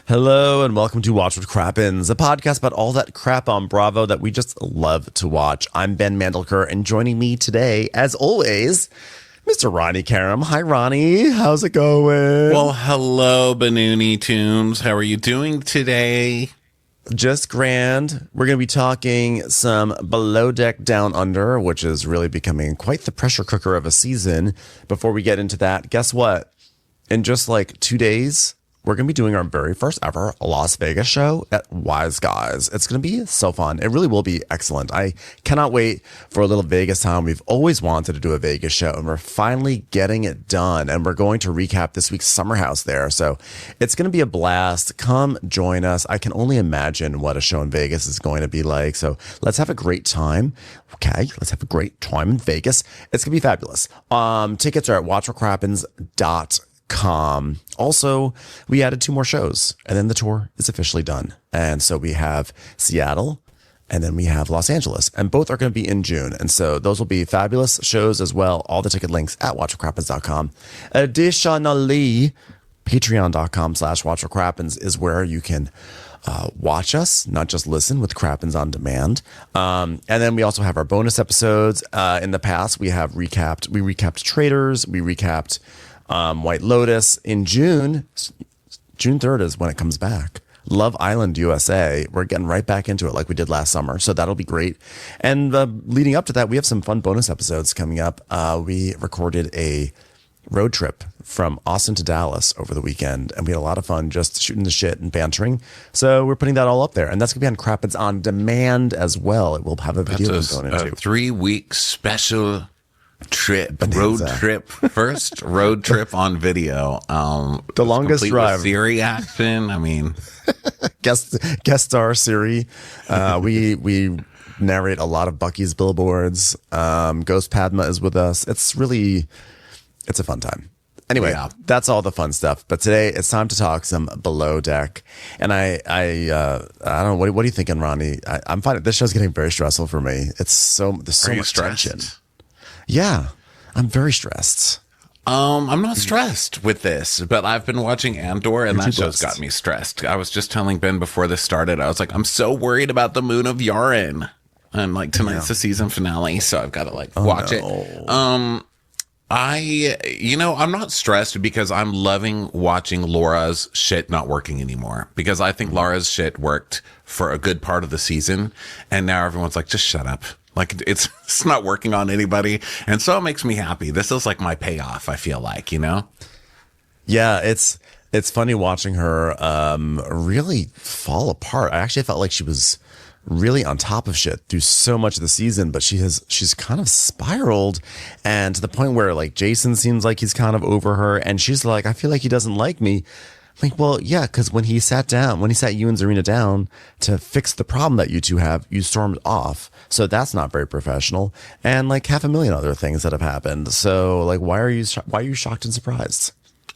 Hello and welcome to Watch with Crappens, a podcast about all that crap on Bravo that we just love to watch. I'm Ben Mandelker, and joining me today, as always, Mr. Ronnie Karam. Hi, Ronnie. How's it going? Well, hello, Banooni Tunes. How are you doing today? Just grand. We're going to be talking some Below Deck Down Under, which is really becoming quite the pressure cooker of a season. Before we get into that, guess what? In just like 2 days, we're going to be doing our very first ever Las Vegas show at Wise Guys. It's going to be so fun. It really will be excellent. I cannot wait for a little Vegas time. We've always wanted to do a Vegas show, and we're finally getting it done. And we're going to recap this week's Summer House there. So it's going to be a blast. Come join us. I can only imagine what a show in Vegas is going to be like. So let's have a great time. Okay, let's have a great time in Vegas. It's going to be fabulous. Tickets are at watchforcrappens.com. Also, we added 2 more shows, and then the tour is officially done. And so we have Seattle, and then we have Los Angeles, and both are going to be in June. And so those will be fabulous shows as well. All the ticket links at watchforcrappens.com. Additionally, patreon.com/watchforcrappens is where you can watch us, not just listen, with Crappens on demand. And then we also have our bonus episodes. In the past, we recapped Traitors, we recapped White Lotus. In June 3rd is when it comes back. Love Island USA. We're getting right back into it like we did last summer. So that'll be great. And leading up to that, we have some fun bonus episodes coming up. We recorded a road trip from Austin to Dallas over the weekend, and we had a lot of fun just shooting the shit and bantering. So we're putting that all up there, and that's gonna be on Crappens on demand as well. It will have a video component too. 3-week special trip, Bonanza. road trip, first road trip on video. The longest drive. Siri action. I mean, guest star Siri. We narrate a lot of Bucky's billboards. Ghost Padma is with us. It's a fun time. Anyway, That's all the fun stuff. But today it's time to talk some Below Deck. And I don't know. What are you thinking, Ronnie? I'm finding this show's getting very stressful for me. There's so much tension. Yeah, I'm very stressed. I'm not stressed with this, but I've been watching Andor, and that show's got me stressed. I was just telling Ben before this started, I was like, I'm so worried about the Moon of Yaren. And like tonight's the season finale, so I've got to watch it. I'm not stressed because I'm loving watching Laura's shit not working anymore, because I think Laura's shit worked for a good part of the season, and now everyone's like, just shut up. Like it's not working on anybody. And so it makes me happy. This is like my payoff, I feel like, Yeah, it's funny watching her really fall apart. I actually felt like she was really on top of shit through so much of the season, but she's kind of spiraled, and to the point where like Jason seems like he's kind of over her, and she's like, I feel like he doesn't like me. I'm like, well, yeah, because when he sat you and Zarena down to fix the problem that you two have, you stormed off. So that's not very professional. And like 500,000 other things that have happened. So like, why are you shocked and surprised?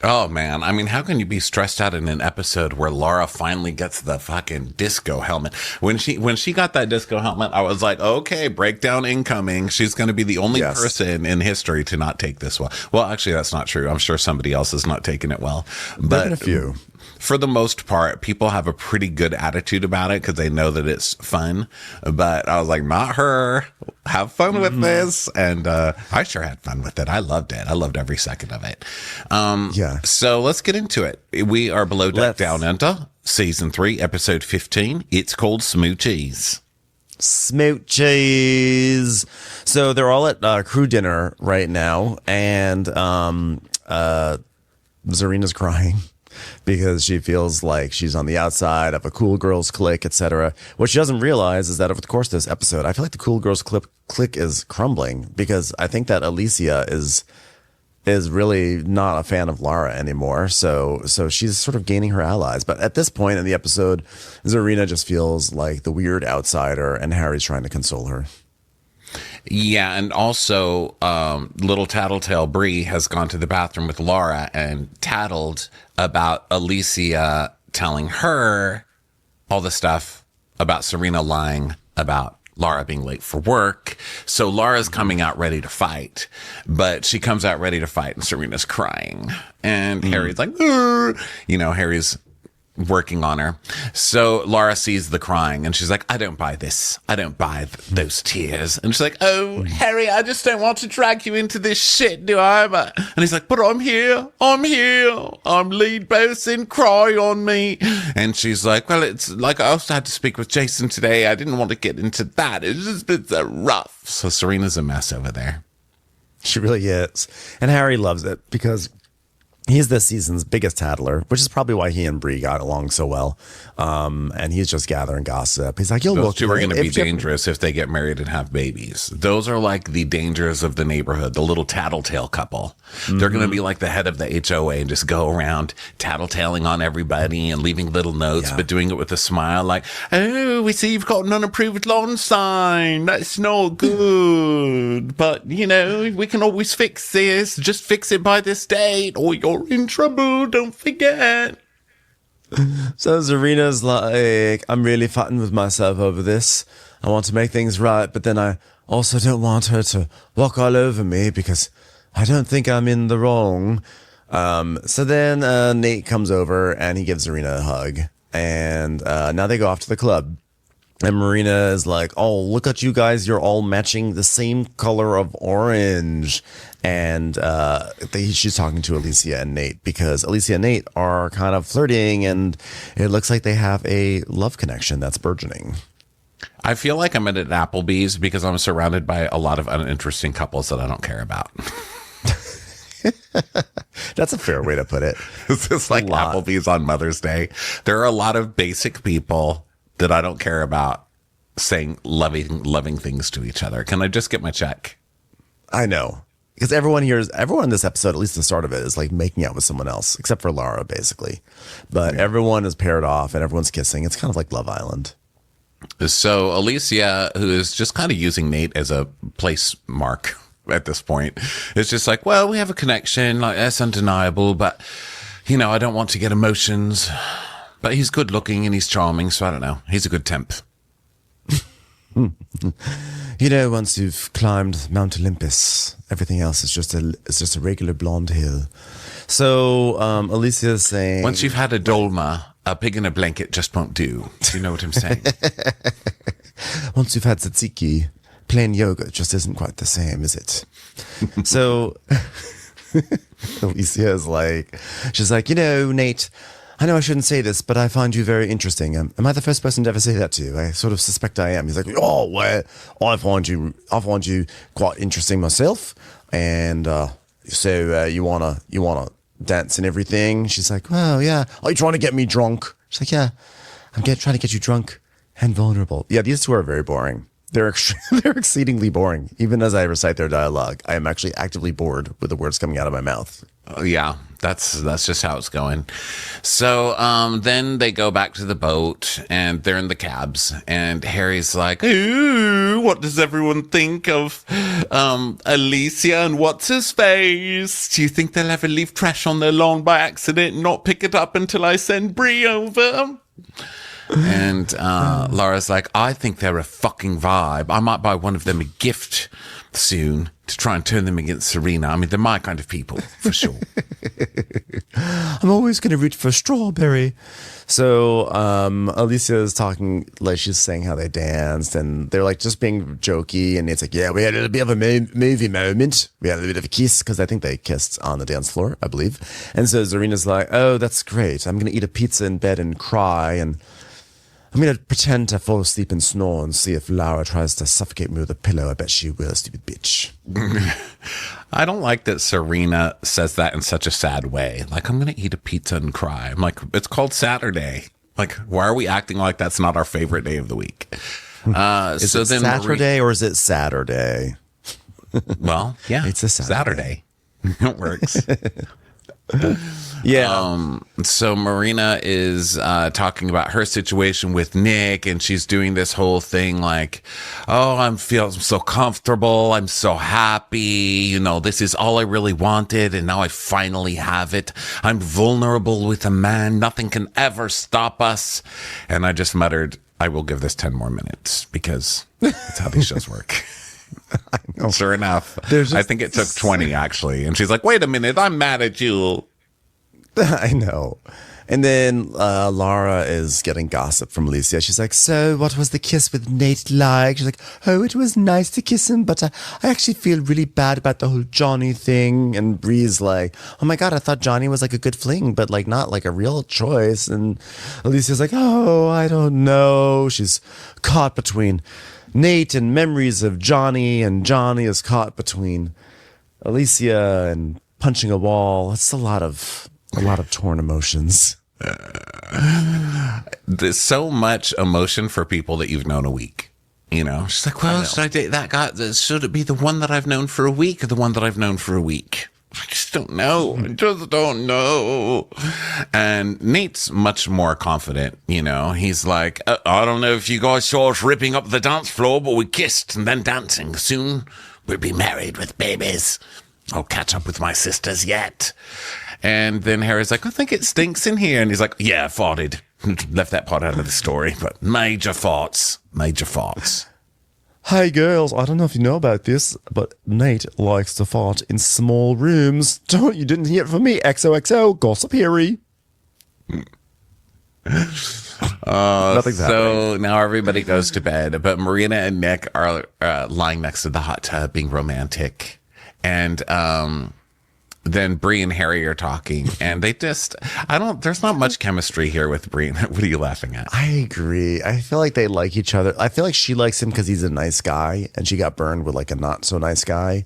Oh man, I mean, how can you be stressed out in an episode where Laura finally gets the fucking disco helmet? When she got that disco helmet, I was like, okay, breakdown incoming. She's going to be the only person in history to not take this well. Well, actually, that's not true. I'm sure somebody else is not taking it well. But a few. For the most part, people have a pretty good attitude about it because they know that it's fun. But I was like, not her. Have fun with this. And I sure had fun with it. I loved it. I loved every second of it. So let's get into it. We are Below Deck Down Under, Season 3, Episode 15. It's called Smoochies. Smoochies. So they're all at crew dinner right now. And Zarena's crying because she feels like she's on the outside of a cool girls clique, etc. What she doesn't realize is that over the course of this episode, I feel like the cool girls clique is crumbling, because I think that Alicia is really not a fan of Laura anymore. So she's sort of gaining her allies. But at this point in the episode, Zarena just feels like the weird outsider, and Harry's trying to console her. Yeah, and also little tattletale Bree has gone to the bathroom with Laura and tattled about Alicia telling her all the stuff about Serena lying about Laura being late for work. So Laura's coming out ready to fight, but she comes out ready to fight and Serena's crying. And Harry's like, Harry's working on her. So Laura sees the crying and she's like, I don't buy this. I don't buy those tears. And she's like, oh, Harry, I just don't want to drag you into this shit, do I? And he's like, but I'm here. I'm lead bosun, cry on me. And she's like, well, it's like I also had to speak with Jason today. I didn't want to get into that. It's just been so rough. So Serena's a mess over there. She really is. And Harry loves it because he's this season's biggest tattler, which is probably why he and Bree got along so well. And he's just gathering gossip. He's like, those two are going to be dangerous if they get married and have babies. Those are like the dangers of the neighborhood, the little tattletale couple. Mm-hmm. They're going to be like the head of the HOA and just go around tattletaling on everybody and leaving little notes, but doing it with a smile like, oh, we see you've got an unapproved lawn sign. That's not good. But, you know, we can always fix this. Just fix it by this date or you're in trouble. Don't forget. So Zarena's like, I'm really fighting with myself over this. I want to make things right, but then I also don't want her to walk all over me because I don't think I'm in the wrong. So then Nate comes over and he gives Zarena a hug. And now they go off to the club. And Marina is like, oh, look at you guys. You're all matching the same color of orange. And she's talking to Alicia and Nate because Alicia and Nate are kind of flirting. And it looks like they have a love connection that's burgeoning. I feel like I'm at an Applebee's because I'm surrounded by a lot of uninteresting couples that I don't care about. That's a fair way to put it. It's just like Applebee's on Mother's Day. There are a lot of basic people that I don't care about saying loving things to each other. Can I just get my check? I know. Because everyone in this episode, at least the start of it, is like making out with someone else, except for Laura, basically. But everyone is paired off and everyone's kissing. It's kind of like Love Island. So Alicia, who is just kind of using Nate as a place mark at this point, is just like, well, we have a connection, like that's undeniable, but you know, I don't want to get emotions. But he's good looking and he's charming, so I don't know. He's a good temp. You know, once you've climbed Mount Olympus, everything else is just a regular blonde hill. So Alicia's saying, once you've had a dolma, a pig in a blanket just won't do. Do you know what I'm saying? Once you've had tzatziki, plain yogurt just isn't quite the same, is it? So Alicia is like, she's like, you know, Nate, I know I shouldn't say this, but I find you very interesting. Am I the first person to ever say that to you? I sort of suspect I am. He's like, oh, well, I find you quite interesting myself. And so you wanna dance and everything? She's like, well, yeah. Are you trying to get me drunk? She's like, yeah, I'm trying to get you drunk and vulnerable. Yeah, these two are very boring. They're exceedingly boring. Even as I recite their dialogue, I am actually actively bored with the words coming out of my mouth. Yeah, that's just how it's going. So then they go back to the boat and they're in the cabs and Harry's like, ooh, what does everyone think of Alicia and what's his face? Do you think they'll ever leave trash on their lawn by accident and not pick it up until I send Bree over? And Laura's like, I think they're a fucking vibe. I might buy one of them a gift soon to try and turn them against Serena. I mean, they're my kind of people, for sure. I'm always going to root for Strawberry. So Alicia is talking, like she's saying how they danced, and they're like just being jokey, and it's like, yeah, we had a little bit of a movie moment. We had a little bit of a kiss, because I think they kissed on the dance floor, I believe. And so Zarena's like, oh, that's great. I'm going to eat a pizza in bed and cry, and I'm going to pretend to fall asleep and snore and see if Laura tries to suffocate me with a pillow. I bet she will, stupid bitch. I don't like that Serena says that in such a sad way. Like, I'm going to eat a pizza and cry. I'm like, it's called Saturday. Like, why are we acting like that's not our favorite day of the week? Is it Saturday or is it Saturday? Well, yeah. It's a Saturday. It works. Yeah. So Marina is talking about her situation with Nick, and she's doing this whole thing like, oh, I'm feeling so comfortable. I'm so happy. You know, this is all I really wanted, and now I finally have it. I'm vulnerable with a man. Nothing can ever stop us. And I just muttered, I will give this 10 more minutes, because that's how these shows work. I know. Sure enough. I think it took 20, actually. And she's like, wait a minute, I'm mad at you. I know. And then Laura is getting gossip from Alicia. She's like, so what was the kiss with Nate like? She's like, oh, it was nice to kiss him, but I actually feel really bad about the whole Johnny thing. And Bree's like, oh my God, I thought Johnny was like a good fling, but like not like a real choice. And Alicia's like, oh, I don't know. She's caught between Nate and memories of Johnny, and Johnny is caught between Alicia and punching a wall. It's a lot of torn emotions. There's so much emotion for people that you've known a week. You know, she's like, well, should I date that guy? Should it be the one that I've known for a week or the one that I've known for a week? I just don't know. I just don't know. And Nate's much more confident, you know. He's like, I don't know if you guys saw us ripping up the dance floor, but we kissed and then dancing. Soon we'll be married with babies. I'll catch up with my sisters yet. And then Harry's like, I think it stinks in here. And he's like, yeah, I farted. Left that part out of the story, but major farts. Hey girls, I don't know if you know about this, but Nate likes to fart in small rooms. You didn't hear it from me. XOXO, Gossip Harry. Nothing's happening. Now everybody goes to bed, but Marina and Nick are lying next to the hot tub being romantic. And then Bree and Harry are talking, and they just, there's not much chemistry here with Bree. What are you laughing at? I agree. I feel like they like each other. I feel like she likes him because he's a nice guy, and she got burned with like a not so nice guy.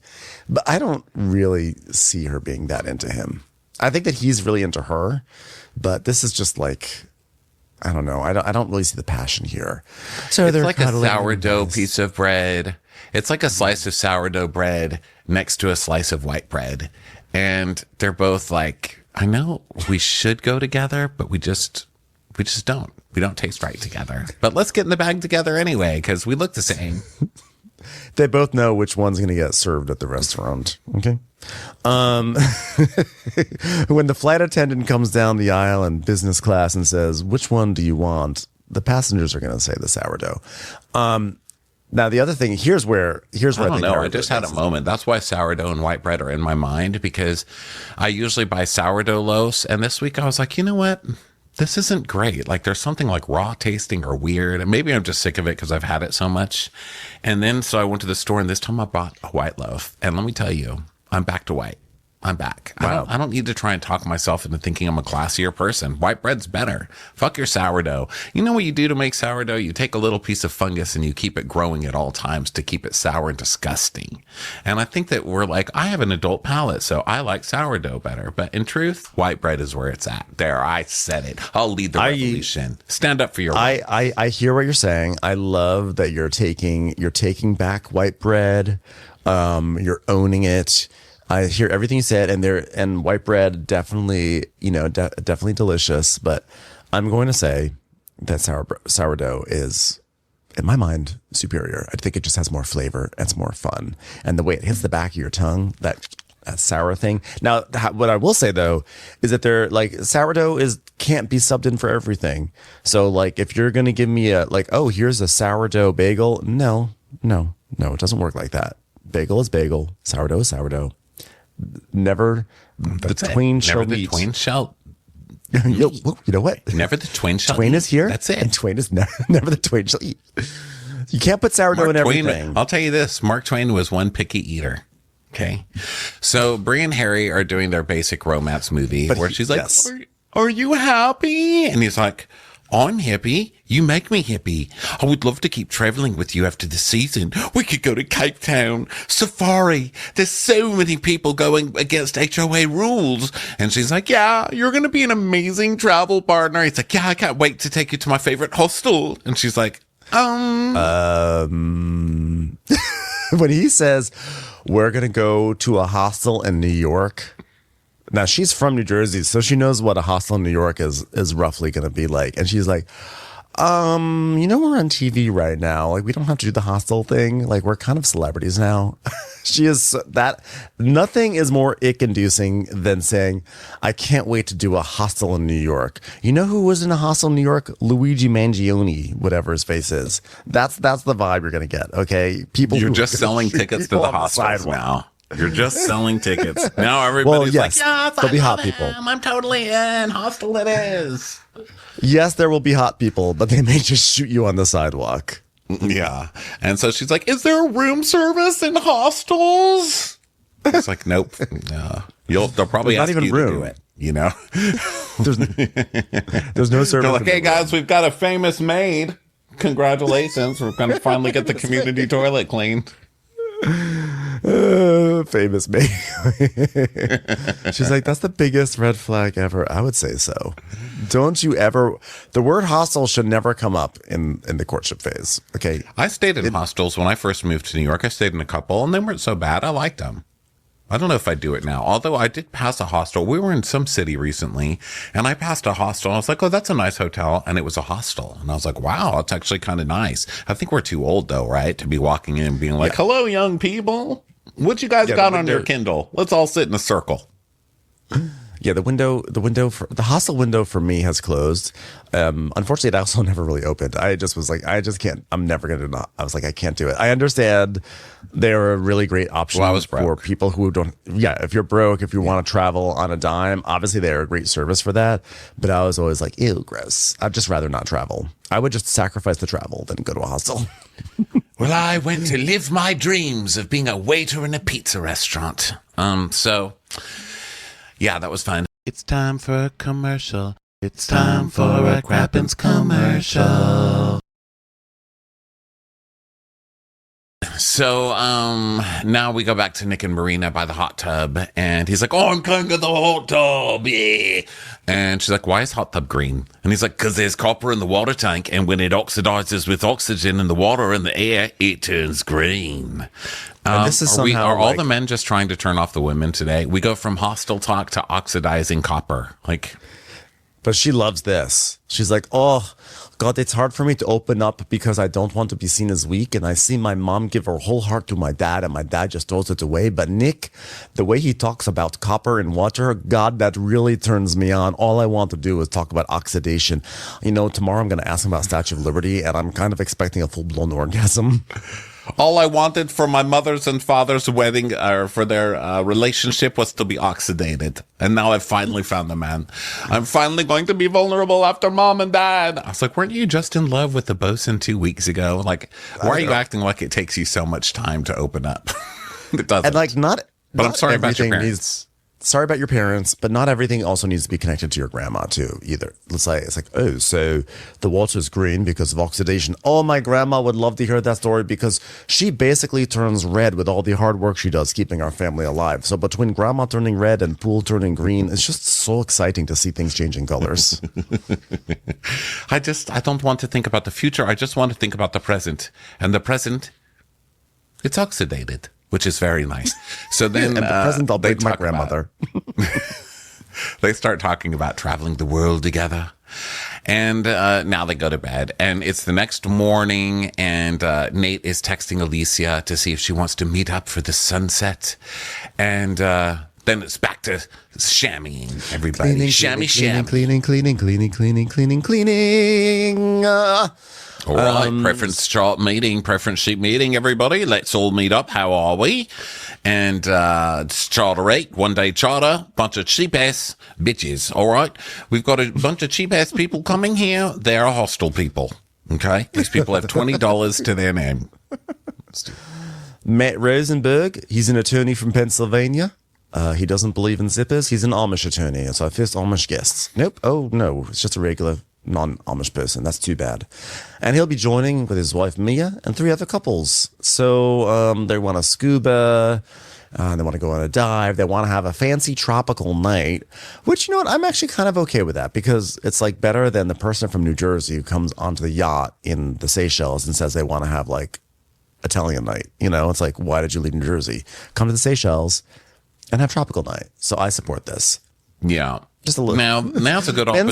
But I don't really see her being that into him. I think that he's really into her, but this is just like, I don't know. I don't really see the passion here. So it's like a sourdough piece of bread. It's like a slice of sourdough bread next to a slice of white bread. And they're both like, I know we should go together, but we just don't. We don't taste right together. But let's get in the bag together anyway, because we look the same. They both know which one's going to get served at the restaurant. Okay. When the flight attendant comes down the aisle in business class and says, which one do you want? The passengers are going to say the sourdough. Now, the other thing, here's where I don't know. I just had a moment. That's why sourdough and white bread are in my mind, because I usually buy sourdough loaves. And this week I was like, you know what? This isn't great. Like there's something like raw tasting or weird. And maybe I'm just sick of it because I've had it so much. And then so I went to the store, and this time I bought a white loaf. And let me tell you, I'm back to white. I'm back. Wow. I don't need to try and talk myself into thinking I'm a classier person. White bread's better. Fuck your sourdough. You know what you do to make sourdough? You take a little piece of fungus and you keep it growing at all times to keep it sour and disgusting. And I think that we're like, I have an adult palate, so I like sourdough better. But in truth, white bread is where it's at. There, I said it. I'll lead the revolution. Stand up for your right. I hear what you're saying. I love that you're taking back white bread. You're owning it. I hear everything you said, and white bread definitely, definitely delicious. But I'm going to say that sourdough is, in my mind, superior. I think it just has more flavor. It's more fun, and the way it hits the back of your tongue, that sour thing. Now, what I will say though is that they're like sourdough can't be subbed in for everything. So like, if you're gonna give me here's a sourdough bagel, no, it doesn't work like that. Bagel is bagel. Sourdough is sourdough. Never the twain shall meet. The twain shall. You know what? Never the twain shall. Twain is here. That's it. And twain is never the twain shall eat. You can't put sourdough in everything. I'll tell you this: Mark Twain was one picky eater. Okay, so Bree and Harry are doing their basic romance movie where she's like, yes. Are you happy? And he's like, I'm happy. You make me happy. I would love to keep traveling with you after the season. We could go to Cape Town, safari. There's so many people going against HOA rules. And she's like, yeah, you're going to be an amazing travel partner. He's like, yeah, I can't wait to take you to my favorite hostel. And she's like, when he says, we're going to go to a hostel in New York. Now, she's from New Jersey, so she knows what a hostel in New York is roughly going to be like. And she's like, we're on TV right now. Like, we don't have to do the hostel thing. Like, we're kind of celebrities now. She is that. Nothing is more ick-inducing than saying, I can't wait to do a hostel in New York. You know who was in a hostel in New York? Luigi Mangione, whatever his face is. That's the vibe you're going to get, okay? You're just selling tickets to the hostels now. You're just selling tickets. Now everybody's yes, like, yes, there'll be hot people. I'm totally in. Hostel it is. Yes, there will be hot people, but they may just shoot you on the sidewalk. Yeah. And so she's like, is there a room service in hostels? It's like, nope. No. They'll probably There's ask not even you room. to do it, you know? There's no service. They're like, hey, guys, we've got a famous maid. Congratulations. We're going to finally get the community toilet cleaned. Famous me. She's like, that's the biggest red flag ever. I would say so. Don't you ever, the word hostel should never come up in the courtship phase. Okay. I stayed in hostels when I first moved to New York. I stayed in a couple and they weren't so bad. I liked them. I don't know if I do it now, although I did pass a hostel. We were in some city recently and I passed a hostel. I was like, oh, that's a nice hotel. And it was a hostel. And I was like, wow, it's actually kind of nice. I think we're too old though, right? To be walking in and being like, hello, young people. What you guys got on your Kindle? Let's all sit in a circle. Yeah, the hostel window for me has closed. Unfortunately, it also never really opened. I just was like, I just can't. I'm never gonna not. I was like, I can't do it. I understand they're a really great option for people who don't. Yeah, if you're broke, if you want to travel on a dime, obviously they're a great service for that. But I was always like, ew, gross. I'd just rather not travel. I would just sacrifice the travel than go to a hostel. Well, I went to live my dreams of being a waiter in a pizza restaurant. So. Yeah, that was fun. It's time for a commercial. It's time for a Crappens commercial. So, now we go back to Nick and Marina by the hot tub, and he's like, oh, I'm going to the hot tub, yeah. And she's like, why is hot tub green? And he's like, because there's copper in the water tank, and when it oxidizes with oxygen in the water and the air, it turns green. This is are all the men just trying to turn off the women today? We go from hostile talk to oxidizing copper. But she loves this. She's like, oh, God, it's hard for me to open up because I don't want to be seen as weak. And I see my mom give her whole heart to my dad and my dad just throws it away. But Nick, the way he talks about copper and water, God, that really turns me on. All I want to do is talk about oxidation. You know, tomorrow I'm going to ask him about Statue of Liberty and I'm kind of expecting a full-blown orgasm. All I wanted for my mother's and father's wedding or for their relationship was to be oxidated. And now I've finally found the man. I'm finally going to be vulnerable after mom and dad. I was like, weren't you just in love with the bosun 2 weeks ago? Like, why are you acting like it takes you so much time to open up? It doesn't. And like, but I'm sorry about your parents. Sorry about your parents, but not everything also needs to be connected to your grandma too, either. It's like, oh, so the water's green because of oxidation. Oh, my grandma would love to hear that story because she basically turns red with all the hard work she does keeping our family alive. So between grandma turning red and pool turning green, it's just so exciting to see things changing colors. I don't want to think about the future. I just want to think about the present. And the present, it's oxidated. Which is very nice. So then, and the present, I'll break my grandmother. They start talking about traveling the world together, and now they go to bed. And it's the next morning, and Nate is texting Alicia to see if she wants to meet up for the sunset, and then it's back to shammying everybody. Cleaning. All right, preference sheet meeting, everybody. Let's all meet up. How are we? And it's charter rate, 1 day charter, bunch of cheap ass bitches. All right, we've got a bunch of cheap ass people coming here. They're hostile people. Okay, these people have $20 to their name. Matt Rosenberg, he's an attorney from Pennsylvania. He doesn't believe in zippers. He's an Amish attorney. It's our first Amish guest. Nope. Oh no, it's just a regular non-Amish person. That's too bad. And he'll be joining with his wife Mia and 3 other couples. So they want to scuba, they want to go on a dive, they want to have a fancy tropical night, which, you know what, I'm actually kind of okay with that because it's like better than the person from New Jersey who comes onto the yacht in the Seychelles and says they want to have like Italian night. You know, it's like, why did you leave New Jersey? Come to the Seychelles and have tropical night. So I support this. Yeah. Just a little. Now's a good opportunity.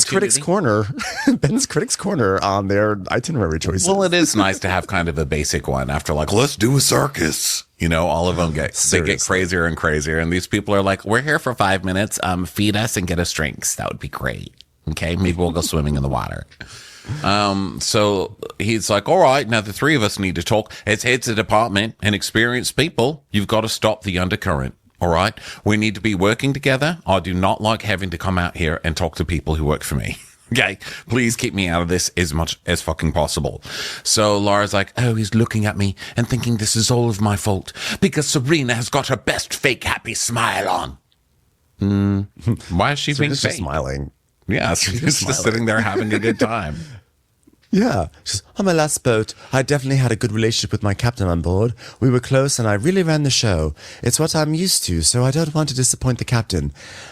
Ben's Critics Corner on their itinerary choices. Well, it is nice to have kind of a basic one after like, let's do a circus. You know, all of them get crazier and crazier. And these people are like, we're here for 5 minutes. Feed us and get us drinks. That would be great. Okay. Maybe we'll go swimming in the water. So he's like, all right, now the three of us need to talk. As heads of department and experienced people, you've got to stop the undercurrent. All right. We need to be working together. I do not like having to come out here and talk to people who work for me. Okay, please keep me out of this as much as fucking possible. So Laura's like, oh, he's looking at me and thinking this is all of my fault because Zarena has got her best fake happy smile on. Why is she being fake? Just smiling. Yeah, she's just sitting there having a good time. Yeah. She's, on my last boat, I definitely had a good relationship with my captain on board. We were close and I really ran the show. It's what I'm used to, so I don't want to disappoint the captain.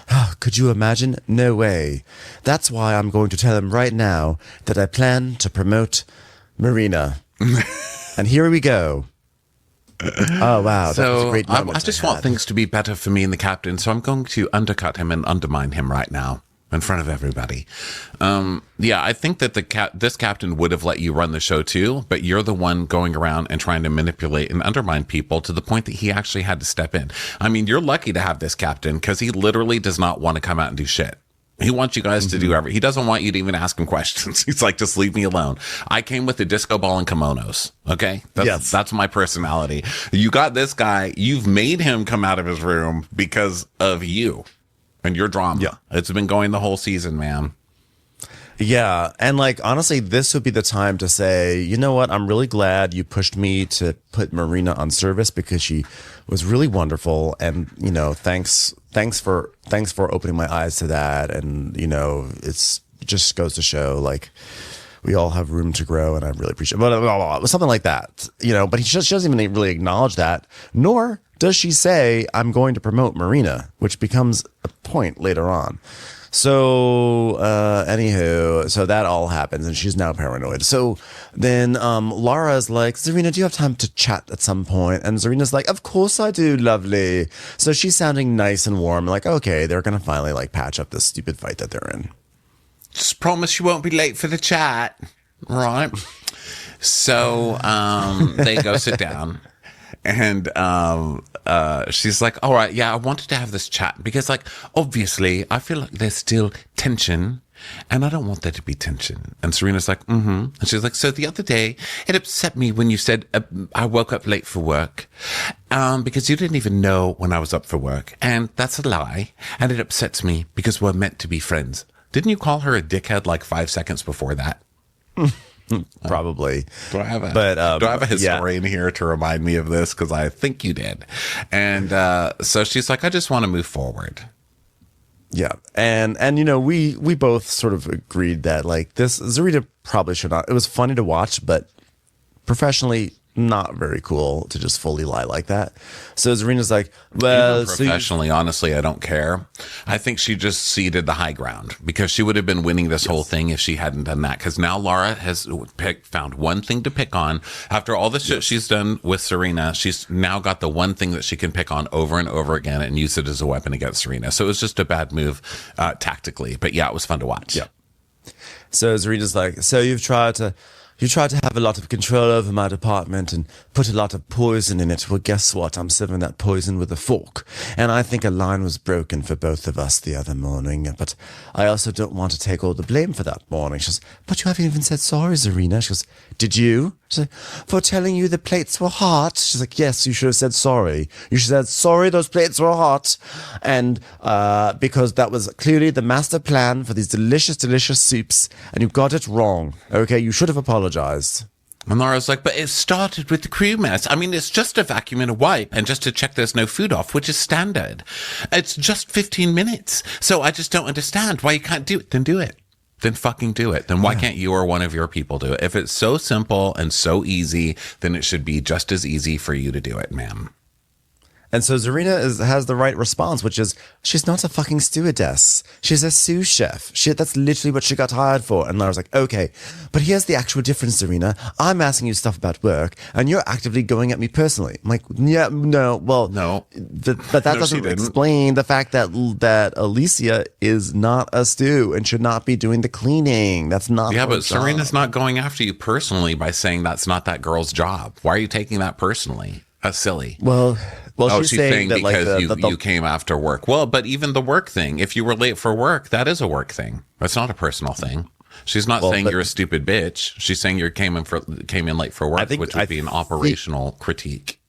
Oh, could you imagine? No way. That's why I'm going to tell him right now that I plan to promote Marina. And here we go. Oh, wow. That was a great moment. I just want things to be better for me and the captain, so I'm going to undercut him and undermine him right now. In front of everybody. Yeah, I think that this captain would have let you run the show too, but you're the one going around and trying to manipulate and undermine people to the point that he actually had to step in. I mean, you're lucky to have this captain because he literally does not want to come out and do shit. He wants you guys to do everything. He doesn't want you to even ask him questions. He's like, just leave me alone. I came with a disco ball and kimonos. Okay. That's my personality. You got this guy. You've made him come out of his room because of you. And your drama. Yeah. It's been going the whole season, man. Yeah. And like, honestly, this would be the time to say, you know what? I'm really glad you pushed me to put Marina on service because she was really wonderful. And, you know, thanks for opening my eyes to that. And, you know, it just goes to show like we all have room to grow. And I really appreciate it. But something like that, you know, but she doesn't even really acknowledge that, nor does she say, I'm going to promote Marina, which becomes a point later on. So, anywho, so that all happens and she's now paranoid. So then, Laura's like, Zarena, do you have time to chat at some point? And Zarena's like, of course I do, lovely. So she's sounding nice and warm, like, okay, they're going to finally like patch up this stupid fight that they're in. Just promise you won't be late for the chat. Right. So, they go sit down. And she's like, all right, yeah, I wanted to have this chat because, like, obviously, I feel like there's still tension and I don't want there to be tension. And Serena's like, mm-hmm. And she's like, so the other day, it upset me when you said I woke up late for work because you didn't even know when I was up for work. And that's a lie. And it upsets me because we're meant to be friends. Didn't you call her a dickhead like 5 seconds before that? Probably. Do I have a historian here to remind me of this? Because I think you did. And so she's like, I just want to move forward. Yeah. And you know, we both sort of agreed that like this Zarena probably should not. It was funny to watch, but professionally not very cool to just fully lie like that. So Zarena's like, well, even professionally, honestly, I don't care. I think she just ceded the high ground because she would have been winning this whole thing if she hadn't done that. Because now Laura has found one thing to pick on. After all the shit she's done with Zarena, she's now got the one thing that she can pick on over and over again and use it as a weapon against Zarena. So it was just a bad move tactically. But yeah, it was fun to watch. Yeah. So Zarena's like, so you tried to have a lot of control over my department and put a lot of poison in it. Well, guess what? I'm serving that poison with a fork. And I think a line was broken for both of us the other morning. But I also don't want to take all the blame for that morning. She goes, but you haven't even said sorry, Zarena. She goes, did you? She's like, for telling you the plates were hot. She's like, yes, you should have said sorry. You should have said, sorry, those plates were hot. And because that was clearly the master plan for these delicious, delicious soups. And you got it wrong. Okay, you should have apologized. And Laura's like, but it started with the crew mess. I mean, it's just a vacuum and a wipe and just to check there's no food off, which is standard. It's just 15 minutes. So I just don't understand why you can't do it. Then do it. Then fucking do it. Then why can't you or one of your people do it? If it's so simple and so easy, then it should be just as easy for you to do it, ma'am. And so Zarena has the right response, which is she's not a fucking stewardess. She's a sous chef. That's literally what she got hired for. And Laura's like, okay, but here's the actual difference, Zarena. I'm asking you stuff about work, and you're actively going at me personally. I'm like, yeah, no, well, no, but that doesn't explain the fact that Alicia is not a stew and should not be doing the cleaning. That's not. Yeah, but Serena's not going after you personally by saying that's not that girl's job. Why are you taking that personally? That's silly. Well, she's saying that because like you came after work. Well, but even the work thing, if you were late for work, that is a work thing. That's not a personal thing. She's not saying you're a stupid bitch. She's saying you came in late for work, which would be an operational critique.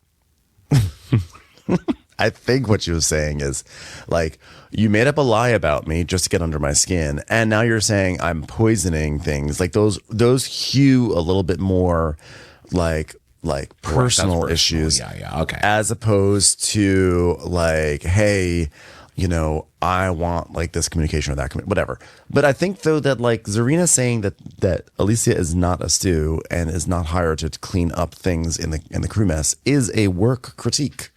I think what she was saying is, like, you made up a lie about me just to get under my skin, and now you're saying I'm poisoning things. Like those hew a little bit more like personal issues. Yeah, okay. As opposed to like, hey, you know, I want like this communication or that whatever. But I think though that like Zarena saying that Alicia is not a stew and is not hired to clean up things in the crew mess is a work critique.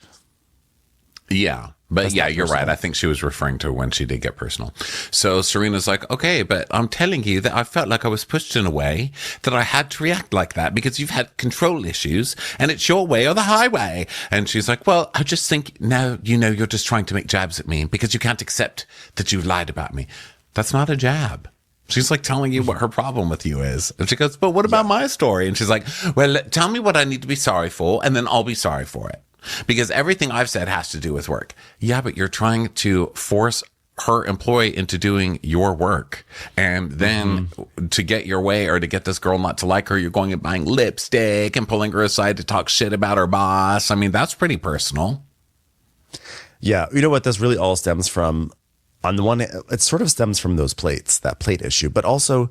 Yeah. But yeah, you're right. I think she was referring to when she did get personal. So Serena's like, okay, but I'm telling you that I felt like I was pushed in a way that I had to react like that because you've had control issues and it's your way or the highway. And she's like, well, I just think now, you know, you're just trying to make jabs at me because you can't accept that you lied about me. That's not a jab. She's like telling you what her problem with you is. And she goes, but what about my story? And she's like, well, tell me what I need to be sorry for and then I'll be sorry for it. Because everything I've said has to do with work. Yeah, but you're trying to force her employee into doing your work. And then to get your way or to get this girl not to like her, you're going and buying lipstick and pulling her aside to talk shit about her boss. I mean, that's pretty personal. Yeah. You know what this really all stems from? On the one hand, it sort of stems from those plates, that plate issue. But also,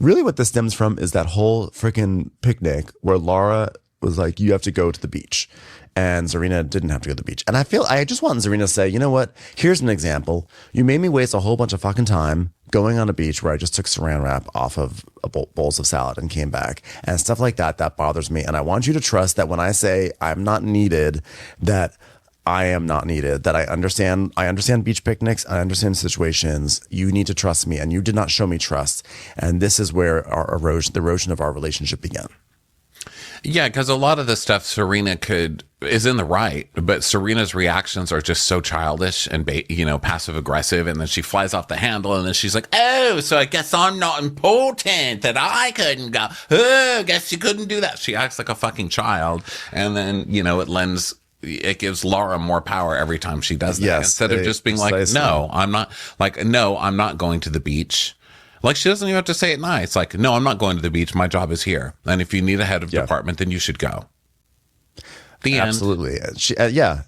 really what this stems from is that whole freaking picnic where Laura was like, you have to go to the beach. And Zarena didn't have to go to the beach. And I just want Zarena to say, you know what? Here's an example. You made me waste a whole bunch of fucking time going on a beach where I just took saran wrap off of bowls of salad and came back and stuff like that. That bothers me. And I want you to trust that when I say I'm not needed, that I am not needed, that I understand beach picnics. I understand situations. You need to trust me. And you did not show me trust. And this is where the erosion of our relationship began. Yeah, because a lot of the stuff Serena is in the right, but Serena's reactions are just so childish and passive aggressive, and then she flies off the handle, and then she's like, "Oh, so I guess I'm not important that I couldn't go. Oh, guess you couldn't do that." She acts like a fucking child, and then it gives Laura more power every time she does that. Yes, instead of just being like, "No, I'm not." Like, "No, I'm not going to the beach." Like, she doesn't even have to say it nice. Like, no, I'm not going to the beach. My job is here. And if you need a head of department, then you should go. The end. Absolutely.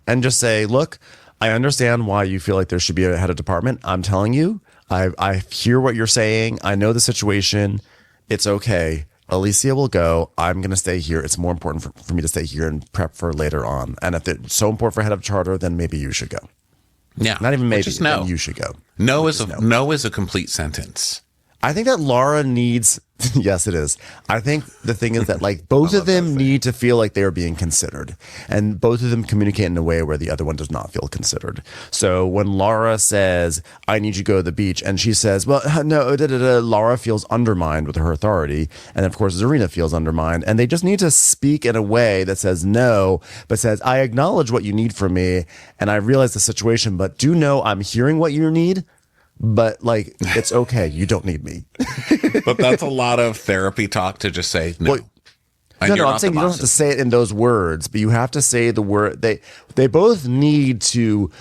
And just say, look, I understand why you feel like there should be a head of department. I'm telling you, I hear what you're saying. I know the situation. It's okay. Alicia will go. I'm going to stay here. It's more important for me to stay here and prep for later on. And if it's so important for head of charter, then maybe you should go. Yeah. Not even maybe. Then you should go. No is a complete sentence. I think that Laura needs, yes, it is. I think the thing is that like both of them need to feel like they are being considered, and both of them communicate in a way where the other one does not feel considered. So when Laura says, I need you to go to the beach, and she says, well, no, Laura feels undermined with her authority. And of course, Zarena feels undermined, and they just need to speak in a way that says no, but says, I acknowledge what you need from me, and I realize the situation, but do know I'm hearing what you need. But like, it's okay. You don't need me. But that's a lot of therapy talk to just say no. Well, I'm saying you don't have to say it in those words, but you have to say the word. They both need to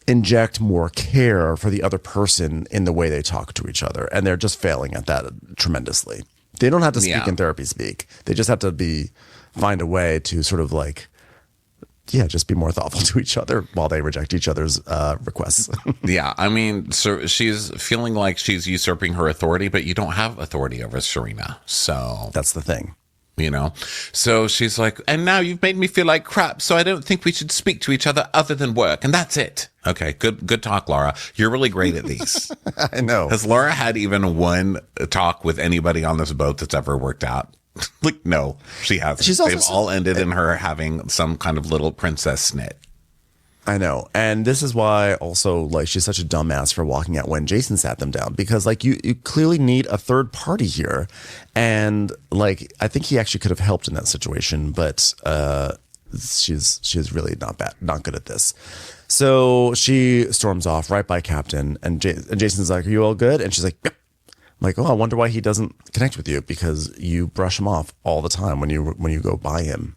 inject more care for the other person in the way they talk to each other, and they're just failing at that tremendously. They don't have to speak in therapy speak. They just have to find a way to sort of like, just be more thoughtful to each other while they reject each other's requests. Yeah, I mean, so she's feeling like she's usurping her authority, but you don't have authority over Serena. So that's the thing. So she's like, and now you've made me feel like crap, so I don't think we should speak to each other other than work, and that's it. Okay, good talk, Laura. You're really great at these. I know. Has Laura had even one talk with anybody on this boat that's ever worked out? Like, no, she hasn't. They've all ended in her having some kind of little princess snit. I know. And this is why also like she's such a dumbass for walking out when Jason sat them down, because like you clearly need a third party here. And like, I think he actually could have helped in that situation, but she's really not good at this. So she storms off right by Captain, and Jason's like, are you all good? And she's like, yep. I'm like, oh, I wonder why he doesn't connect with you, because you brush him off all the time when you go by him.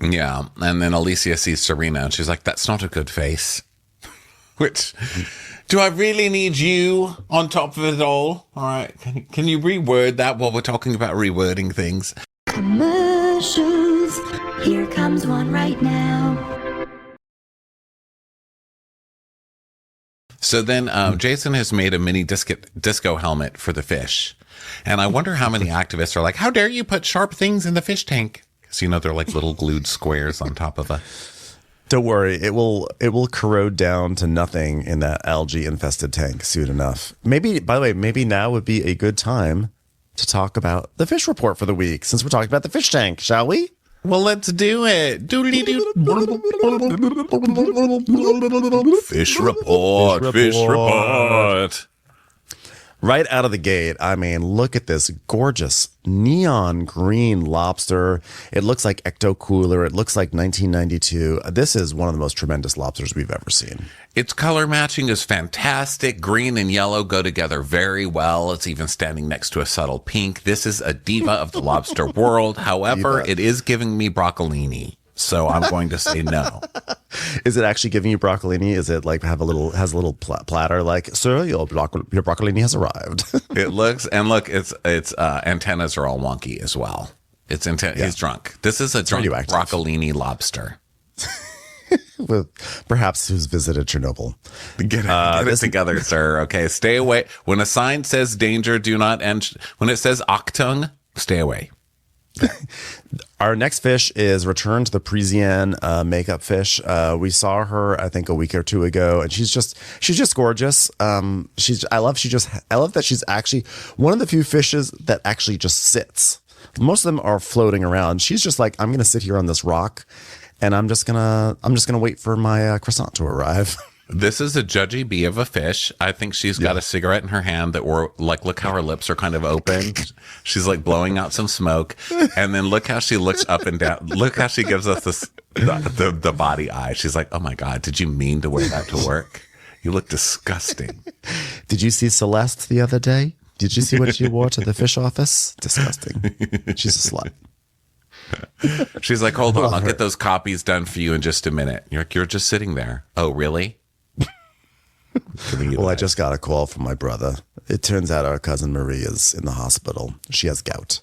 Yeah. And then Alicia sees Serena and she's like, that's not a good face. Which, do I really need you on top of it all? All right. Can you reword that while we're talking about rewording things? Commercials. Here comes one right now. So then Jason has made a mini disco helmet for the fish. And I wonder how many activists are like, how dare you put sharp things in the fish tank? Because, you know, they're like little glued squares on top of a... Don't worry, it will corrode down to nothing in that algae infested tank soon enough. Maybe, by the way, maybe now would be a good time to talk about the fish report for the week, since we're talking about the fish tank, shall we? Well, let's do it. Fish report. Fish report. Right out of the gate, I mean, look at this gorgeous neon green lobster. It looks like Ecto Cooler. It looks like 1992. This is one of the most tremendous lobsters we've ever seen. Its color matching is fantastic. Green and yellow go together very well. It's even standing next to a subtle pink. This is a diva of the lobster world. However, it is giving me broccolini. So I'm going to say no. Is it actually giving you broccolini? Is it like has a little platter like, sir, your broccolini has arrived? It looks, and look, its antennas are all wonky as well. He's drunk. This is a drunk broccolini lobster. Perhaps who's visited Chernobyl. Get it together, sir. Okay, stay away. When a sign says danger, do not enter. When it says Achtung, stay away. Our next fish is Return to the Parisienne makeup fish. We saw her, I think, a week or two ago, and she's just gorgeous. I love that she's actually one of the few fishes that actually just sits. Most of them are floating around. She's just like, I'm going to sit here on this rock, and I'm just gonna wait for my croissant to arrive. This is a judgy bee of a fish. I think she's got a cigarette in her hand look how her lips are kind of open. She's like blowing out some smoke. And then look how she looks up and down. Look how she gives us the body eye. She's like, oh my God, did you mean to wear that to work? You look disgusting. Did you see Celeste the other day? Did you see what she wore to the fish office? Disgusting. She's a slut. She's like, hold on, I'll get those copies done for you in just a minute. You're just sitting there. Oh, really? Well, I just got a call from my brother. It turns out our cousin Marie is in the hospital. She has gout.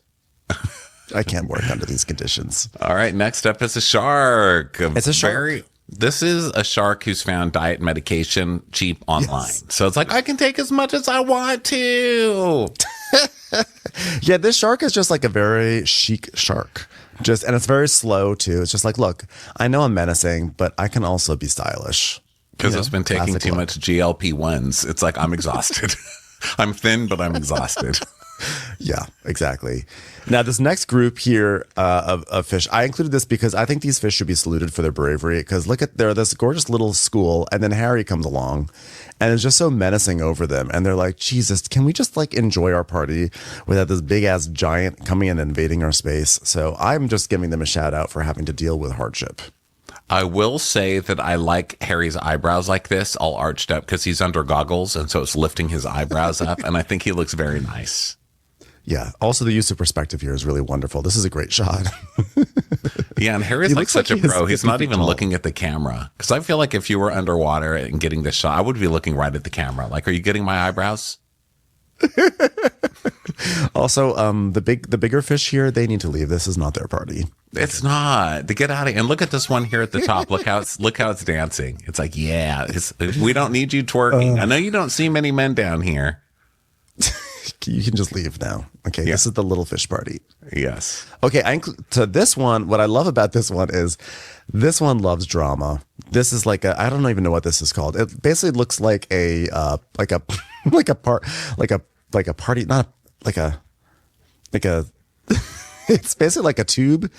I can't work under these conditions. All right, next up is a shark. It's a shark. This is a shark who's found diet medication cheap online. Yes. So it's like, I can take as much as I want to. Yeah, this shark is just like a very chic shark. And it's very slow too. It's just like, look, I know I'm menacing, but I can also be stylish. Because it's been taking too much GLP-1s. It's like, I'm exhausted. I'm thin, but I'm exhausted. Yeah, exactly. Now, this next group here of fish, I included this because I think these fish should be saluted for their bravery. Because look they're this gorgeous little school, and then Harry comes along, and is just so menacing over them. And they're like, Jesus, can we just like enjoy our party without this big ass giant coming in and invading our space? So I'm just giving them a shout out for having to deal with hardship. I will say that I like Harry's eyebrows like this, all arched up, because he's under goggles, and so it's lifting his eyebrows up, and I think he looks very nice. Yeah. Also, the use of perspective here is really wonderful. This is a great shot. Yeah, and Harry's like such a pro. He's not even looking at the camera. Because I feel like if you were underwater and getting this shot, I would be looking right at the camera. Like, are you getting my eyebrows? Also, the bigger fish here, they need to leave. This is not their party. It's not. To get out of here. And look at this one here at the top. Look how it's dancing. It's like, yeah, we don't need you twerking. I know you don't see many men down here. You can just leave now. Okay, yeah. This is the little fish party. Yes. Okay, to this one, what I love about this one is this one loves drama. This is like I don't even know what this is called. It basically looks like a party, not like a it's basically like a tube.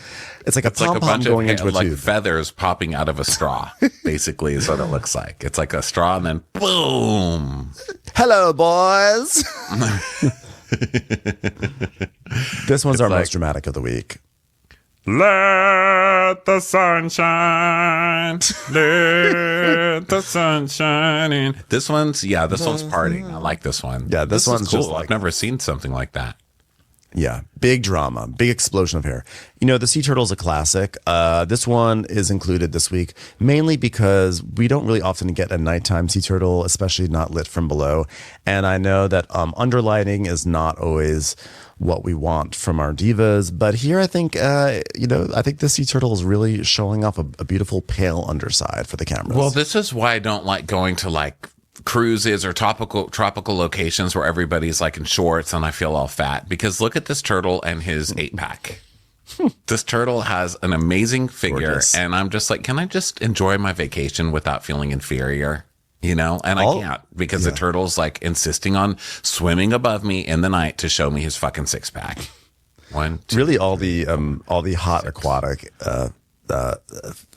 It's like a pom-pom going into a tube. Feathers popping out of a straw, basically, is what it looks like. It's like a straw and then boom. Hello, boys. This one's our most dramatic of the week. Let the sun shine. Let the sun shine in. This one's partying. I like this one. Yeah, this one's cool. just like, I've never seen something like that. Yeah, big drama, big explosion of hair. You know, the sea turtle is a classic. This one is included this week, mainly because we don't really often get a nighttime sea turtle, especially not lit from below. And I know that underlighting is not always what we want from our divas. But here, I think, I think the sea turtle is really showing off a beautiful pale underside for the cameras. Well, this is why I don't like going to like cruises or tropical locations where everybody's like in shorts and I feel all fat, because look at this turtle and his 8-pack. This turtle has an amazing figure. Gorgeous. And I'm just like, can I just enjoy my vacation without feeling inferior? You know, and I can't, because the turtle's like insisting on swimming above me in the night to show me his fucking 6-pack. One, two, really, all the hot aquatic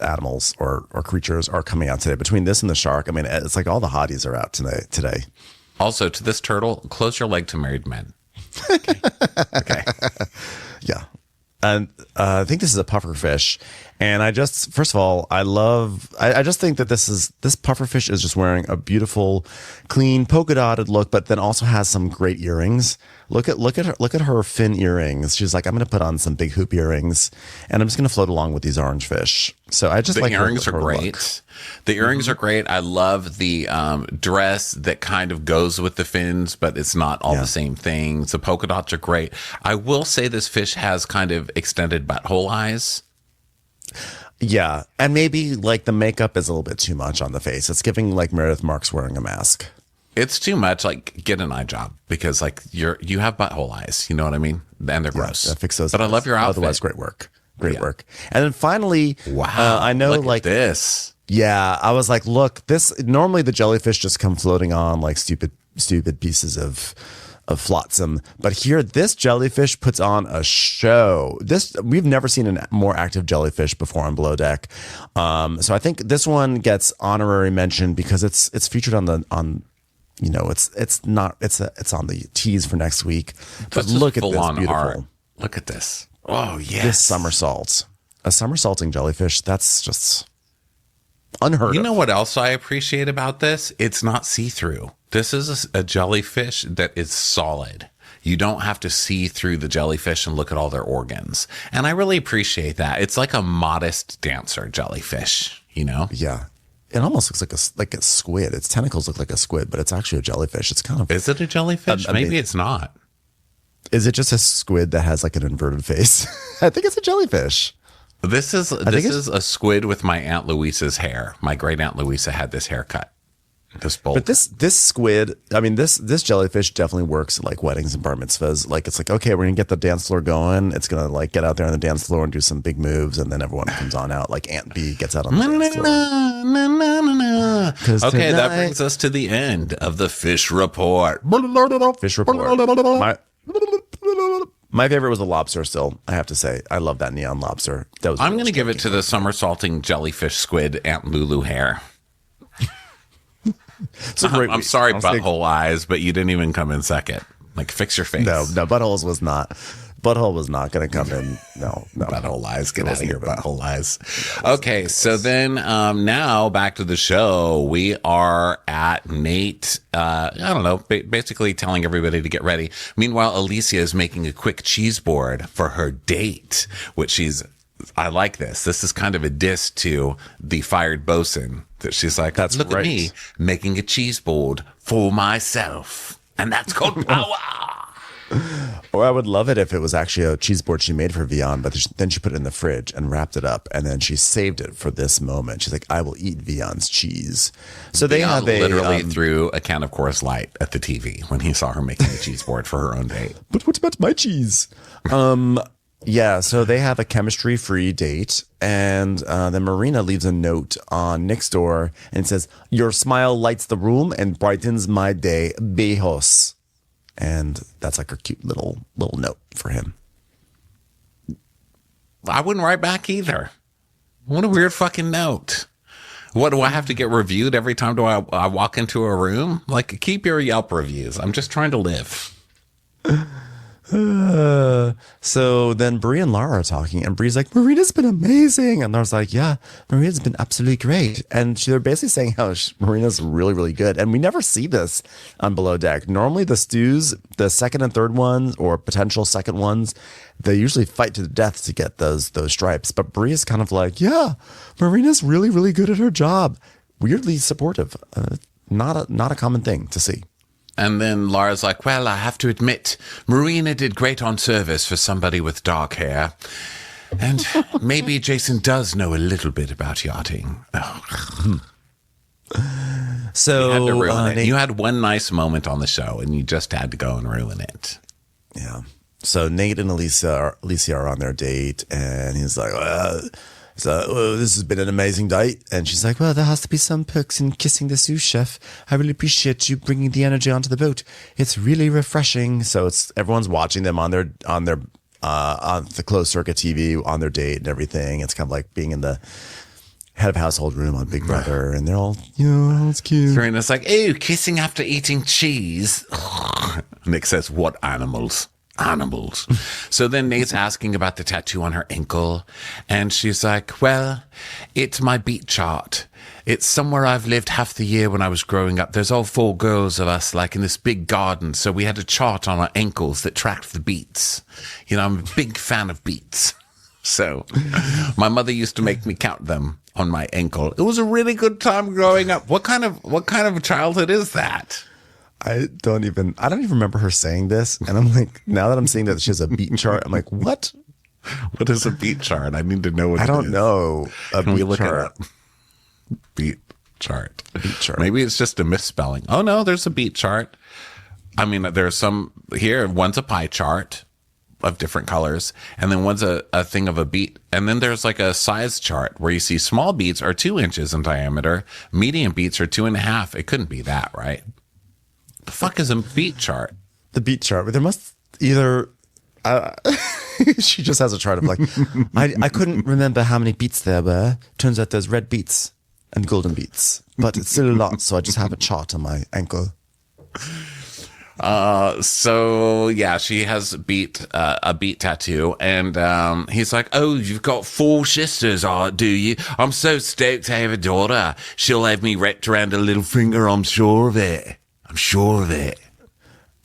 animals or creatures are coming out today. Between this and the shark, I mean, it's like all the hotties are out today. Also, to this turtle, close your leg to married men. Okay. Yeah. And I think this is a pufferfish. And first of all, I just think that this pufferfish is just wearing a beautiful, clean, polka dotted look, but then also has some great earrings. Look at her fin earrings. She's like, I'm going to put on some big hoop earrings, and I'm just going to float along with these orange fish. So I just like the earrings are great. Look. The earrings are great. I love the dress that kind of goes with the fins, but it's not all the same things. The polka dots are great. I will say this fish has kind of extended butthole eyes. Yeah, and maybe like the makeup is a little bit too much on the face. It's giving like Meredith Marks wearing a mask. It's too much. Like, get an eye job, because like you have butthole eyes. You know what I mean? And they're gross. Yeah, fix those. But eyes. I love your outfit. Otherwise, great work. And then finally, wow! I know look like at this. Yeah, I was like, look, this normally the jellyfish just come floating on like stupid pieces of flotsam, but here this jellyfish puts on a show. We've never seen a more active jellyfish before on Below Deck. So I think this one gets honorary mention because it's featured on it's on the tease for next week. But look at this beautiful art. Look at this. Oh yes, this somersault, a somersaulting jellyfish. That's just unheard of. You know what else I appreciate about this? It's not see-through. This is a jellyfish that is solid. You don't have to see through the jellyfish and look at all their organs. And I really appreciate that. It's like a modest dancer jellyfish, you know? Yeah. It almost looks like a squid. Its tentacles look like a squid, but it's actually a jellyfish. It's kind of... Is it a jellyfish? Maybe it's not. Is it just a squid that has like an inverted face? I think it's a jellyfish. This is a squid with my Aunt Louisa's hair. My great Aunt Louisa had this haircut. But this squid, I mean, this jellyfish definitely works at like weddings and bar mitzvahs. Like, it's like, okay, we're gonna get the dance floor going. It's gonna like get out there on the dance floor and do some big moves, and then everyone comes on out. Like Aunt B gets out on the dance floor. Okay, that brings us to the end of the fish report. Fish report. My favorite was the lobster. Still, I have to say, I love that neon lobster. I'm going to give it to the somersaulting jellyfish squid Aunt Lulu hair. I'm sorry, butthole eyes, but you didn't even come in second. Like, fix your face. No, Butthole was not going to come in. No. Butthole eyes. Get out of here, butthole eyes. Okay, so then now back to the show. We are at Nate, I don't know, basically telling everybody to get ready. Meanwhile, Alicia is making a quick cheese board for her date, which I like this. This is kind of a diss to the fired bosun. That she's like, look at me making a cheese board for myself. And that's called power. Or I would love it if it was actually a cheese board she made for Vion, but then she put it in the fridge and wrapped it up, and then she saved it for this moment. She's like, I will eat Vion's cheese. So they have literally threw a can of Coors Light at the TV when he saw her making a cheese board for her own date. But what about my cheese? Yeah, so they have a chemistry-free date, and then Marina leaves a note on Nick's door and says, your smile lights the room and brightens my day, bejos. And that's like her cute little note for him. I wouldn't write back either. What a weird fucking note. What, do I have to get reviewed every time I walk into a room? Like, keep your Yelp reviews. I'm just trying to live. So then Brie and Laura are talking, and Brie's like, Marina's been amazing. And Laura's like, yeah, Marina's been absolutely great. And they're basically saying how Marina's really, really good. And we never see this on Below Deck. Normally the stews, the second and third ones, or potential second ones, they usually fight to the death to get those stripes. But Brie is kind of like, yeah, Marina's really, really good at her job. Weirdly supportive. Not a common thing to see. And then Laura's like, well, I have to admit, Marina did great on service for somebody with dark hair. And maybe Jason does know a little bit about yachting. Oh. So you had to ruin it. You had one nice moment on the show, and you just had to go and ruin it. Yeah. So Nate and Alicia are on their date, and he's like, this has been an amazing date. And she's like, well, there has to be some perks in kissing the sous chef. I really appreciate you bringing the energy onto the boat. It's really refreshing. So everyone's watching them on the closed circuit TV on their date and everything. It's kind of like being in the head of household room on Big Brother, and they're all, it's cute. Serena's like, ew, kissing after eating cheese. Nick says, what animals? Animals. So then Nate's asking about the tattoo on her ankle, and she's like, well, it's my beat chart. It's somewhere I've lived half the year when I was growing up. There's all 4 girls of us, like in this big garden. So we had a chart on our ankles that tracked the beats. I'm a big fan of beats. So my mother used to make me count them on my ankle. It was a really good time growing up. What kind of childhood is that? I don't even remember her saying this. And I'm like, now that I'm seeing that she has a beat chart, I'm like, what? What is a beat chart? I need to know what it is. I don't know. Can we look it up? Beat chart. Beat chart. Maybe it's just a misspelling. Oh, no, there's a beat chart. I mean, there's some here. One's a pie chart of different colors, and then one's a thing of a beat. And then there's like a size chart where you see small beats are 2 inches in diameter. Medium beats are 2.5. It couldn't be that, right? The fuck is a beat chart? The beat chart. But there must either... she just has a chart of like, I couldn't remember how many beats there were. Turns out there's red beats and golden beats. But it's still a lot, so I just have a chart on my ankle. So yeah, she has a beat tattoo, and he's like, oh, you've got 4 sisters, do you? I'm so stoked to have a daughter. She'll have me wrapped around a little finger, I'm sure of it.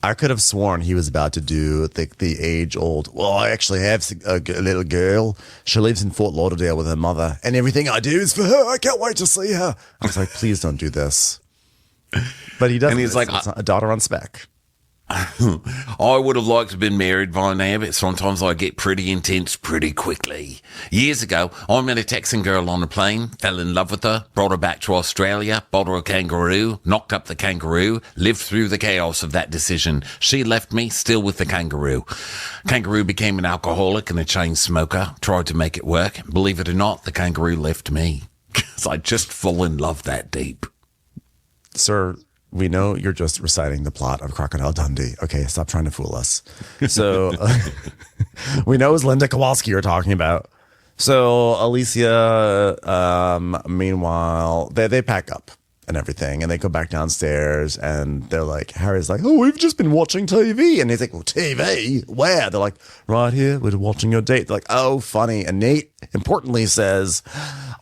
I could have sworn he was about to do the age-old, well, I actually have a little girl. She lives in Fort Lauderdale with her mother, and everything I do is for her. I can't wait to see her. I was like, please don't do this. But he does. And he's like, a daughter on spec. I would have liked to have been married by now, but sometimes I get pretty intense pretty quickly. Years ago, I met a Texan girl on a plane, fell in love with her, brought her back to Australia, bought her a kangaroo, knocked up the kangaroo, lived through the chaos of that decision. She left me still with the kangaroo. Kangaroo became an alcoholic and a chain smoker, tried to make it work. Believe it or not, the kangaroo left me. Because I just fall in love that deep. Sir, we know you're just reciting the plot of Crocodile Dundee. Okay, stop trying to fool us. So we know it's Linda Kowalski you're talking about. So Alicia, meanwhile, they pack up and everything, and they go back downstairs, and they're like, Harry's like, oh, we've just been watching TV. And he's like, well, TV? Where? They're like, right here, we're watching your date. They're like, oh, funny. And Nate, importantly, says,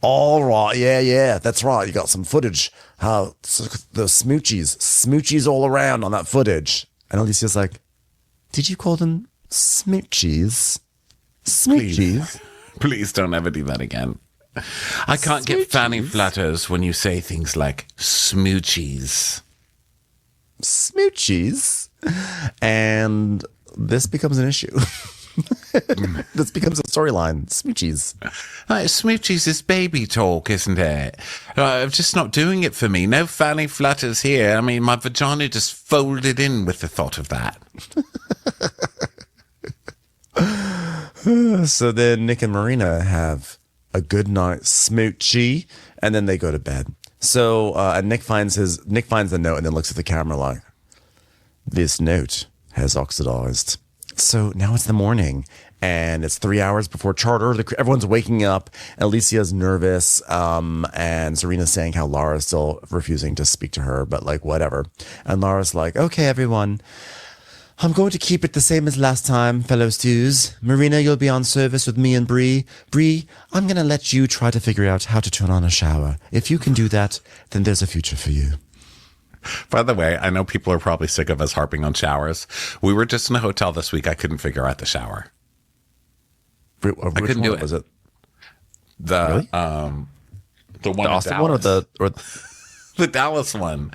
all right, yeah, that's right. You got some footage. How the smoochies all around on that footage. And Alicia's like, did you call them smoochies? Smoochies? Please don't ever do that again. I can't get fanny flutters when you say things like smoochies. Smoochies? And this becomes an issue. This becomes a storyline. Smoochies. Smoochies is baby talk, isn't it? I'm just not doing it for me. No fanny flutters here. I mean, my vagina just folded in with the thought of that. So then Nick and Marina have a good night smoochie, and then they go to bed. So and Nick finds the note and then looks at the camera like, this note has oxidized. So now it's the morning, and it's 3 hours before charter. Everyone's waking up. Alicia's nervous, and Serena's saying how Laura's still refusing to speak to her, but like whatever. And Laura's like, okay, everyone, I'm going to keep it the same as last time, fellow stews. Marina, you'll be on service with me and Bree. Bree, I'm going to let you try to figure out how to turn on a shower. If you can do that, then there's a future for you. By the way, I know people are probably sick of us harping on showers. We were just in a hotel this week. I couldn't figure out the shower. I couldn't do it. Was it the really? The one the in Austin Dallas. one or The Dallas one.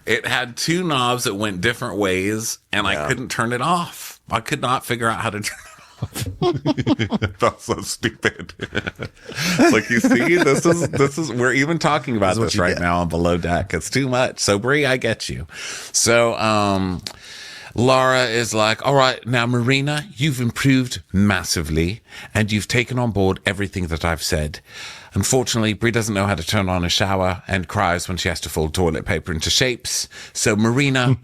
It had two knobs that went different ways, and I couldn't turn it off. I could not figure out how to turn it off. That's so stupid. Like, you see, this is we're even talking about this right now on Below Deck. It's too much. So Bree, I get you. So Laura is like, all right, now Marina, you've improved massively and you've taken on board everything that I've said. Unfortunately, Bree doesn't know how to turn on a shower and cries when she has to fold toilet paper into shapes. So Marina,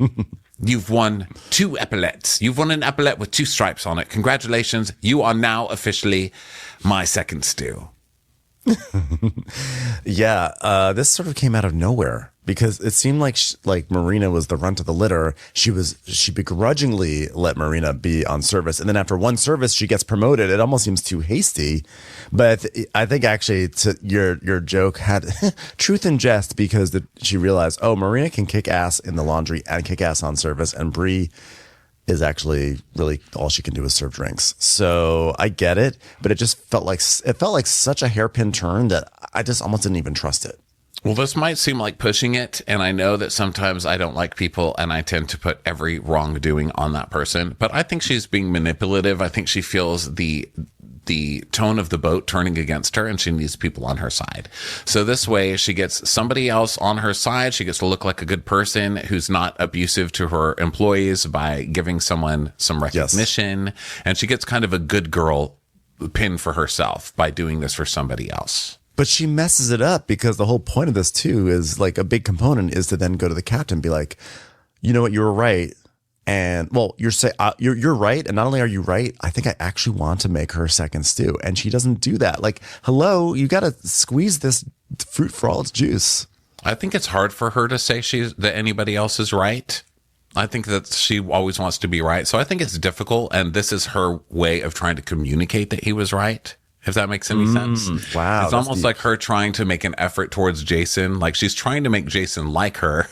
you've won 2 epaulets. You've won an epaulette with 2 stripes on it. Congratulations. You are now officially my second stew. Yeah, this sort of came out of nowhere because it seemed like Marina was the runt of the litter. She begrudgingly let Marina be on service, and then after one service, she gets promoted. It almost seems too hasty, but I think actually your joke had truth in jest because she realized, oh, Marina can kick ass in the laundry and kick ass on service, and Bree is actually really all she can do is serve drinks. So I get it, but it just felt like such a hairpin turn that I just almost didn't even trust it. Well, this might seem like pushing it, and I know that sometimes I don't like people, and I tend to put every wrongdoing on that person, but I think she's being manipulative. I think she feels the tone of the boat turning against her, and she needs people on her side. So this way, she gets somebody else on her side. She gets to look like a good person who's not abusive to her employees by giving someone some recognition, yes. And she gets kind of a good girl pin for herself by doing this for somebody else. But she messes it up because the whole point of this too is like a big component is to then go to the captain and be like, you know what, you were right. And well, you're right. And not only are you right, I think I actually want to make her second stew. And she doesn't do that. Like, hello, you got to squeeze this fruit for all its juice. I think it's hard for her to say that anybody else is right. I think that she always wants to be right. So I think it's difficult. And this is her way of trying to communicate that he was right. If that makes any sense. Wow. It's almost like her trying to make an effort towards Jason. Like she's trying to make Jason like her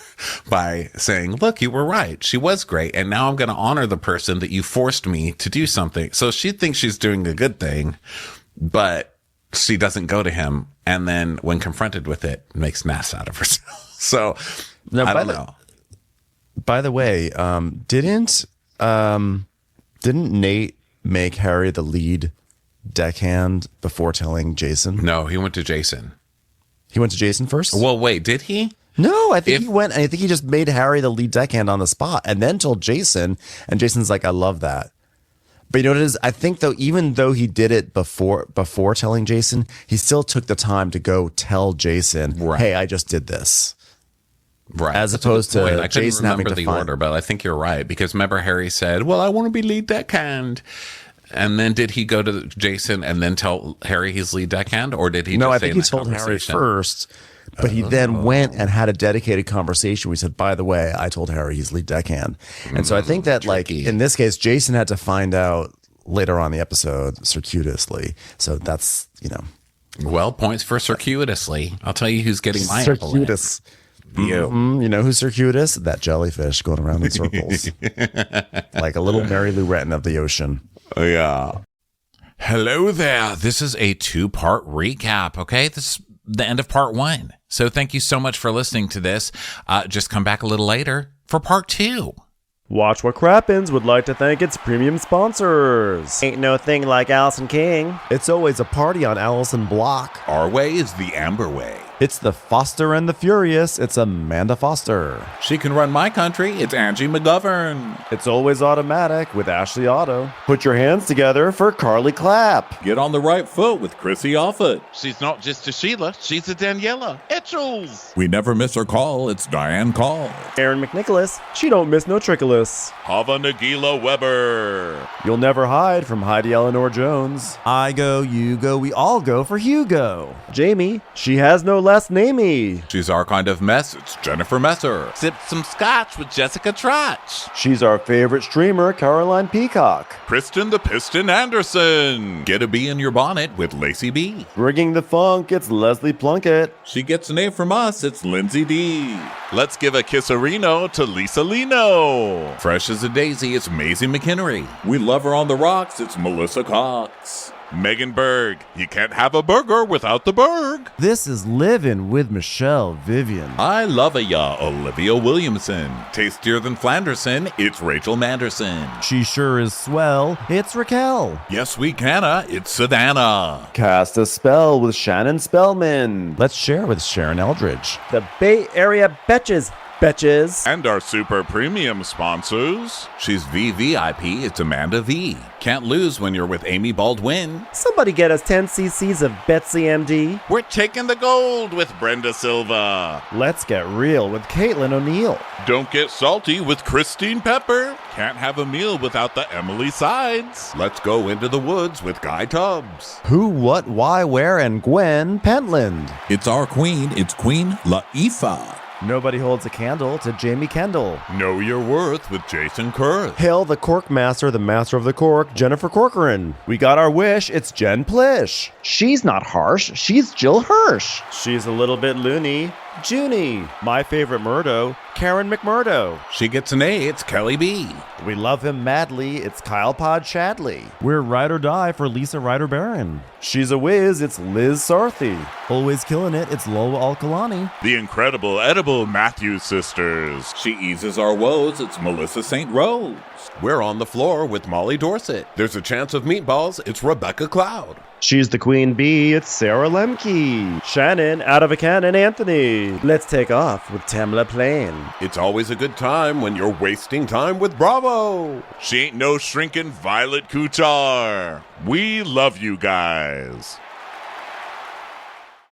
by saying, look, you were right. She was great. And now I'm going to honor the person that you forced me to do something. So she thinks she's doing a good thing, but she doesn't go to him. And then when confronted with it, makes an ass out of herself. So now, I don't know. By the way, didn't Nate make Harry the lead deckhand before telling Jason? No, he went to Jason. He went to Jason first? Well, wait, did he? No, I think he just made Harry the lead deckhand on the spot and then told Jason, and Jason's like, I love that. But you know what it is? I think though, even though he did it before telling Jason, he still took the time to go tell Jason, right. Hey, I just did this. Right. As opposed to I Jason having to the order, but I think you're right. Because remember, Harry said, well, I want to be lead deckhand. And then did he go to Jason and then tell Harry he's lead deckhand? Or did he No, just I think he told Harry first. But he then went and had a dedicated conversation where he said, by the way, I told Harry he's lead deckhand. And so I think that, like, in this case, Jason had to find out later on in the episode circuitously. So that's, you know. Well, points for circuitously. I'll tell you who's getting my circuitous. You know who's circuitous? That jellyfish going around in circles. Like a little Mary Lou Retton of the ocean. Oh, yeah. Hello there. This is a 2-part recap, okay? This is the end of part 1. So thank you so much for listening to this. Just come back a little later for part 2. Watch What Crappens would like to thank its premium sponsors. Ain't no thing like Allison King. It's always a party on Allison Block. Our way is the Amber way. It's the Foster and the Furious. It's Amanda Foster. She can run my country. It's Angie McGovern. It's always automatic with Ashley Auto. Put your hands together for Carly Clapp. Get on the right foot with Chrissy Offit. She's not just a Sheila, she's a Daniela. It's Rachels. We never miss her call. It's Diane Call. Aaron McNicholas, she don't miss no trickolas. Hava Nagila Weber. You'll never hide from Heidi Eleanor Jones. I go, you go, we all go for Hugo. Jamie, she has no last namey. She's our kind of mess. It's Jennifer Messer. Sipped some scotch with Jessica Trotch. She's our favorite streamer, Caroline Peacock. Kristen the Piston Anderson. Get a bee in your bonnet with Lacey B. Bringing the funk, it's Leslie Plunkett. She gets an A from us. It's Lindsay D. Let's give a kisserino to Lisa Lino. Fresh as a daisy, it's Maisie McHenry. We love her on the rocks. It's Melissa Cox. Megan Berg. You can't have a burger without the Berg. This is Livin' with Michelle Vivian. I love a ya, Olivia Williamson. Tastier than Flanderson, it's Rachel Manderson. She sure is swell. It's Raquel. Yes, we canna, it's Savannah. Cast a spell with Shannon Spellman. Let's share with Sharon Eldridge. The Bay Area Betches. Betches. And our super premium sponsors. She's VVIP, it's Amanda V. Can't lose when you're with Amy Baldwin. Somebody get us 10 cc's of Betsy MD. We're taking the gold with Brenda Silva. Let's get real with Caitlin O'Neill. Don't get salty with Christine Pepper. Can't have a meal without the Emily Sides. Let's go into the woods with Guy Tubbs. Who, what, why, where, and Gwen Pentland. It's our queen, it's Queen Laifah. Nobody holds a candle to Jamie Kendall. Know your worth with Jason Kurth. Hail the Cork Master, the Master of the Cork, Jennifer Corcoran. We got our wish, it's Jen Plish. She's not harsh, she's Jill Hirsch. She's a little bit loony. Junie. My favorite Murdo, Karen McMurdo. She gets an A, it's Kelly B. We love him madly, it's Kyle Pod Shadley. We're ride or die for Lisa Ryder Barron. She's a whiz, it's Liz Sarthy. Always killing it, it's Lola Alkalani. The incredible edible Matthews sisters. She eases our woes, it's Melissa St. Rose. We're on the floor with Molly Dorset. There's a chance of meatballs, it's Rebecca Cloud. She's the queen bee, it's Sarah Lemke. Shannon, out of a cannon, Anthony. Let's take off with Tamla Plain. It's always a good time when you're wasting time with Bravo. She ain't no shrinking Violet Kuchar. We love you guys.